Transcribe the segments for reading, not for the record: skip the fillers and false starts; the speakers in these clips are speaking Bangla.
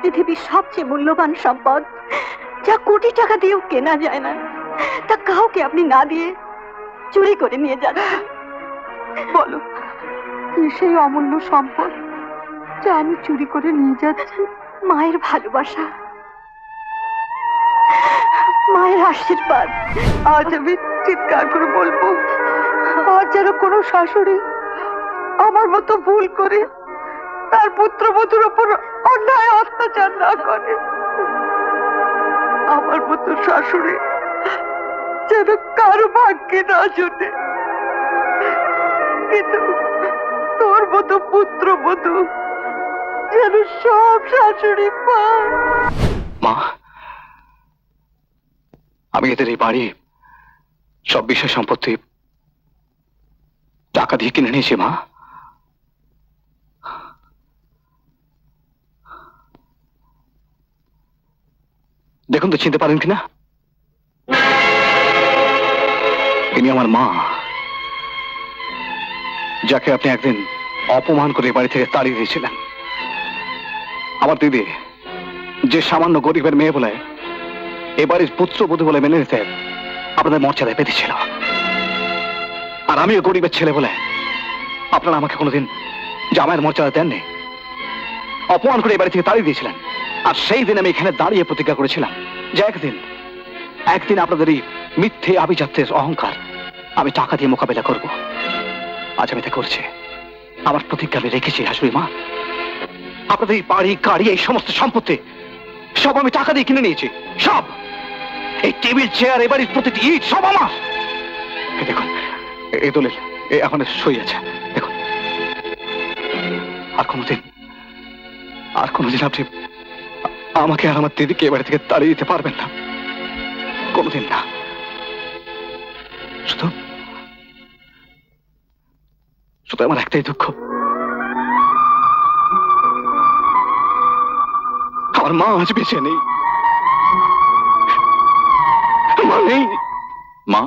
পৃথিবীর সবচেয়ে মূল্যবান সম্পদ, যা কোটি টাকা দিয়েও কেনা যায় না, তা কাউকে আপনি না দিয়ে চুরি করে নিয়ে যাচ্ছেন। বলো, কি সেই অমূল্য সম্পদ যা আমি চুরি করে নিয়ে যাচ্ছি? মায়ের ভালোবাসা, মায়ের আশীর্বাদ। আজ আমি চিৎকার করে বলবো, আজ যেন কোনো শাশুড়ি আমার মতো ভুল করে তার পুত্রবধূর উপর অন্যায় অত্যাচার না করে। আমার মতো শাশুড়ি যেন কারো ভাগ্যে না জোটে, কিন্তু তোর মতো পুত্রবধূ যেন সব শাশুড়ি পায়। মা, আমি এদের এই বাড়ি সব বিষয় সম্পত্তি টাকা দিয়ে কিনে নিয়েছি মা। দেখুন তো চিনতে পারেন কিনা, ইনি আমার মা, যাকে আপনি একদিন অপমান করে বাড়ি থেকে তাড়িয়ে দিয়েছিলেন। আমার দিদি, যে সামান্য গরিবের মেয়ে বলে এবারের পুত্রবধূ বলে মেনে নিতে আপনাদের মর্যাদায় পেতেছিল, আর আমিও গরিবের ছেলে বলে আপনারা আমাকে কোনোদিন জামাইয়ের মর্যাদা দেননি, অপমান করে এই বাড়ি থেকে তাড়িয়ে দিয়েছিলেন। আর সেই দিন আমি এখানে দাঁড়িয়ে প্রতিজ্ঞা করেছিলাম যে একদিন আপনাদের এই মিথ্যে আভিজাত্যের অহংকার আমি টাকা দিয়ে মোকাবেলা করব। আজ আমি তা করছি। আমার প্রতিজ্ঞা আমি রেখেছি শাশুড়ি মা। আপনাদের এই বাড়ি, গাড়ি, এই সমস্ত সম্পত্তি সব আমি টাকা দিয়ে কিনে নিয়েছি। সব, এই টেবিল, চেয়ার, এ বাড়ির প্রতিটি ইট সব আমার। দেখুন, এই দলিল এখন সই আছে, দেখুন। আর কোনোদিন আপনি আমাকে আর আমার দিদিকে এ বাড়ি থেকে তাড়িয়ে দিতে পারবেন না, কোনোদিন না। শুধু আমার একটাই দুঃখ, আমার মা আজ বেঁচে নেই। মা নেই। মা,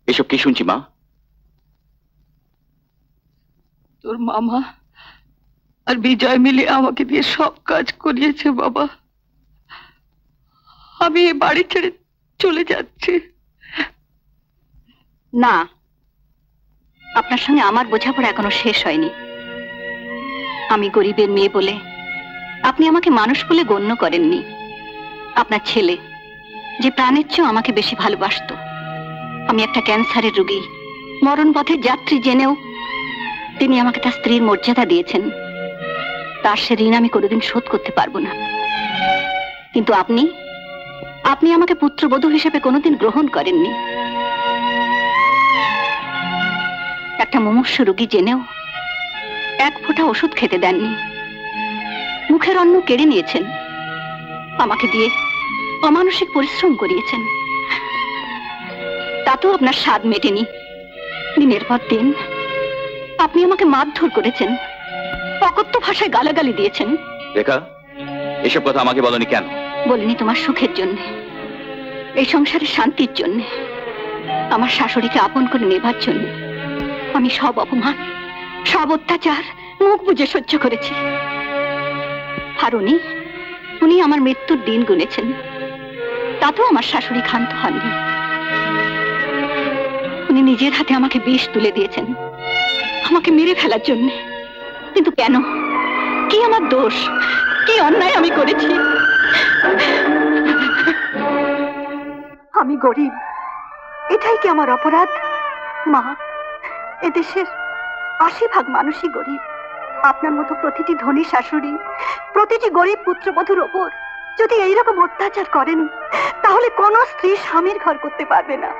এসব কি শুনছি মা? তোর মামা আর বিজয় মিলে আমাকে দিয়ে সব কাজ করিয়েছে বাবা। আমি এই বাড়ি ছেড়ে চলে যাচ্ছি। না, আপনার সঙ্গে আমার বোঝাপড়া এখনো শেষ হয়নি। আমি গরিবের মেয়ে বলে আপনি আমাকে মানুষ বলে গণ্য করেননি। আপনার ছেলে যে প্রাণের চেয়েও আমাকে বেশি ভালোবাসতো, আমি একটা ক্যান্সারের রোগী, মরণ পথের যাত্রী জেনেও তিনি আমাকে তার স্ত্রীর মর্যাদা দিয়েছেন। তার সে ঋণ আমি কোনোদিন শোধ করতে পারবো না। কিন্তু আপনি আমাকে পুত্রবধূ হিসেবে কোনোদিন গ্রহণ করেননি। একটা মুমূর্ষ রোগী জেনেও এক ফোঁটা ওষুধ খেতে দেননি। মুখের অন্ন কেড়ে নিয়েছেন, আমাকে দিয়ে অমানসিক পরিশ্রম করিয়েছেন। তাতেও আপনার স্বাদ মেটেনি। দিনের পর দিন আপনি আমাকে মারধর করেছেন, অকথ্য ভাষায় গালাগালি দিয়েছেন। রেখা, এসব কথা আমাকে বলনি কেন? বলিনি তোমার সুখের জন্য, এই সংসারের শান্তির জন্য, আমার শাশুড়িকে আপন করে নেবার জন্য। আমি সব অপমান, সব অত্যাচার মুখ বুজে সহ্য করেছি। আর উনি আমার মৃত্যুর দিন গুনেছেন, তাতেও আমার শাশুড়ি ক্ষান্ত হননি। উনি নিজের হাতে আমাকে বিষ তুলে দিয়েছেন, আমাকে মেরে ফেলার জন্য। কিন্তু কেন? কি আমার দোষ? কি অন্যায় আমি করেছি? আমি গরিব, এটাই কি আমার অপরাধ? মা, এদেশের ৮০% মানুষই গরিব। আপনার মতো প্রতিটি ধনী শাশুড়ি প্রতিটি গরিব পুত্রবধূর ওপর যদি এইরকম অত্যাচার করেন, তাহলে কোন স্ত্রী স্বামীর ঘর করতে পারবে না।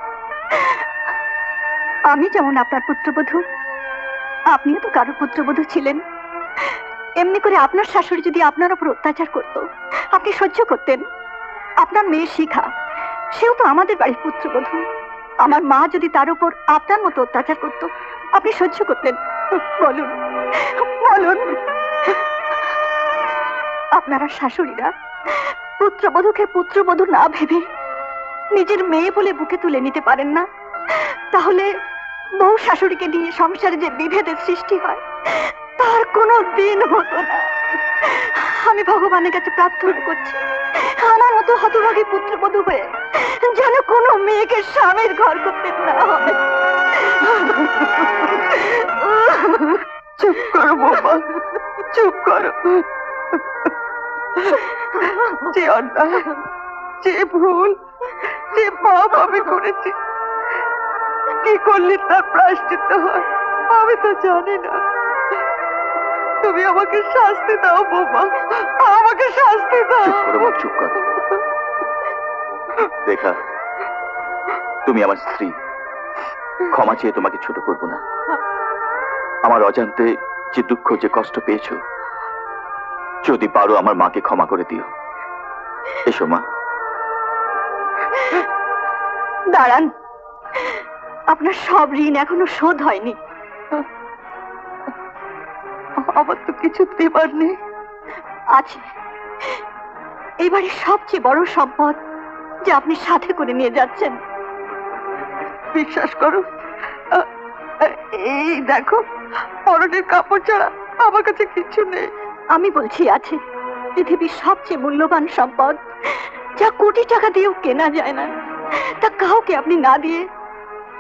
আমি যেমন আপনার পুত্রবধূ, আপনিও তো কারো পুত্রবধূ ছিলেন। এমনি করে আপনার শাশুড়ি যদি আপনার উপর অত্যাচার করত, আপনি সহ্য করতেন? আপনার মেয়ে শিখা, সেও তো আমাদের বাড়ির পুত্রবধূ। আমার মা যদি তার উপর আপনার মতো অত্যাচার করত, আপনি সহ্য করতেন? বলুন বলুন। আপনারা শাশুড়িরা পুত্রবধূকে পুত্রবধূ না ভেবে নিজের মেয়ে বলে বুকে তুলে নিতে পারেন না, তাহলে বউ শাশুড়িকে নিয়ে সংসারে যে বিভেদের সৃষ্টি হয়, তার কোনো দিন হতো না। আমি ভগবানের কাছে প্রার্থনা করছি আমার মতো হতভাগী পুত্রবধূ হয়ে যেন কোনো মেয়েকে স্বামীর ঘর করতে না হয়। চুপ করো বাবা, চুপ করো। যে অন্যায়, যে ভুল, যে পাপ আমি করেছি, কি করলে তার প্রায়শ্চিত্ত হয় আমি তো জানি না। তুমি আমাকে শাস্তি দাও বাবা, আমাকে শাস্তি দাও। চুপ করো মা, চুপ করো। রেখা, তুমি আমার স্ত্রী, ক্ষমা চেয়ে তোমাকে ছোট করব না। আমার অজান্তে যে দুঃখ, যে কষ্ট পেয়েছো, যদি পারো আমার মাকে ক্ষমা করে দিও। এসো মা। দাঁড়ান, আপনার সব ঋণ এখনো শোধ হয়নি। আমার তো কিছু দেবার নেই। আছে, এই বাড়ির সবচেয়ে বড় সম্পদ যে আপনি সাথে করে নিয়ে যাচ্ছেন। বিশ্বাস করো, এই দেখো, পরনের কাপড় ছাড়া আমার কাছে কিছু নেই। আমি বলছি আছে, পৃথিবীর সবচেয়ে মূল্যবান সম্পদ যা কোটি টাকা দিয়েও কেনা যায় না, তা কাউকে আপনি না দিয়ে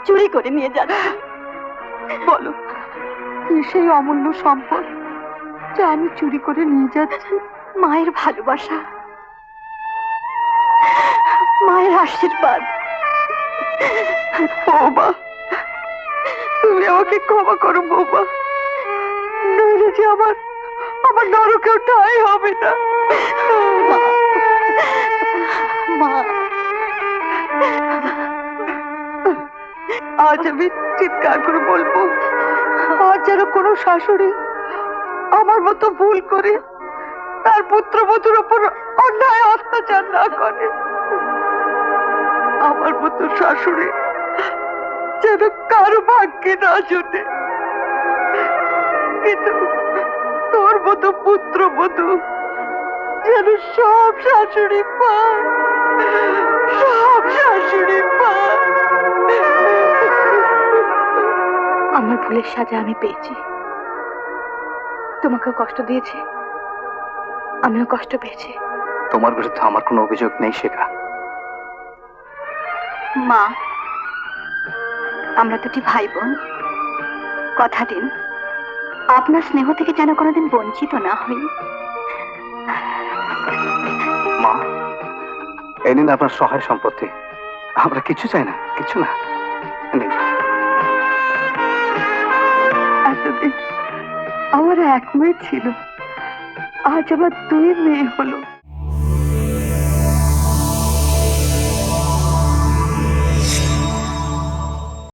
চুরি করে নিয়ে যাচ্ছেন। বলো, কি সেই অমূল্য সম্পদ যা আমি চুরি করে নিয়ে যাচ্ছি? মায়ের ভালোবাসা, মায়ের আশীর্বাদ। বৌমা, তুমি আমাকে ক্ষমা করো বৌমা, নইলে যে আমার নরকেও ঠাঁই হবে না। মা, আজ আমি চিৎকার করে বলবো, আজ যেন কোনো শাশুড়ি আমার মতো ভুল করে তার পুত্রবধূর উপর অন্যায় অত্যাচার না করে। আমার মতো শাশুড়ি যেন কারো ভাগ্যে না জোটে, কিন্তু তোর মতো পুত্রবধূ যেন সব শাশুড়ি পায়, সব শাশুড়ি পায়। আমার ভুলের সাজা আমি পেয়েছি। তোমাকেও কষ্ট দিয়েছি, আমিও কষ্ট পেয়েছি। তোমার বিরুদ্ধে আমার কোনো অভিযোগ নেই শেখা। মা, আমরা দুটি ভাই বোন, কথা দিন আপনার স্নেহ থেকে যেন কোনোদিন বঞ্চিত না হই। মা, এই নিন আপনার সহায় সম্পত্তি। আমরা কিছু চাই না, কিছু না। নিন। এতদিন আমার এক মেয়ে ছিল, আজ আমার দুই মেয়ে হলো।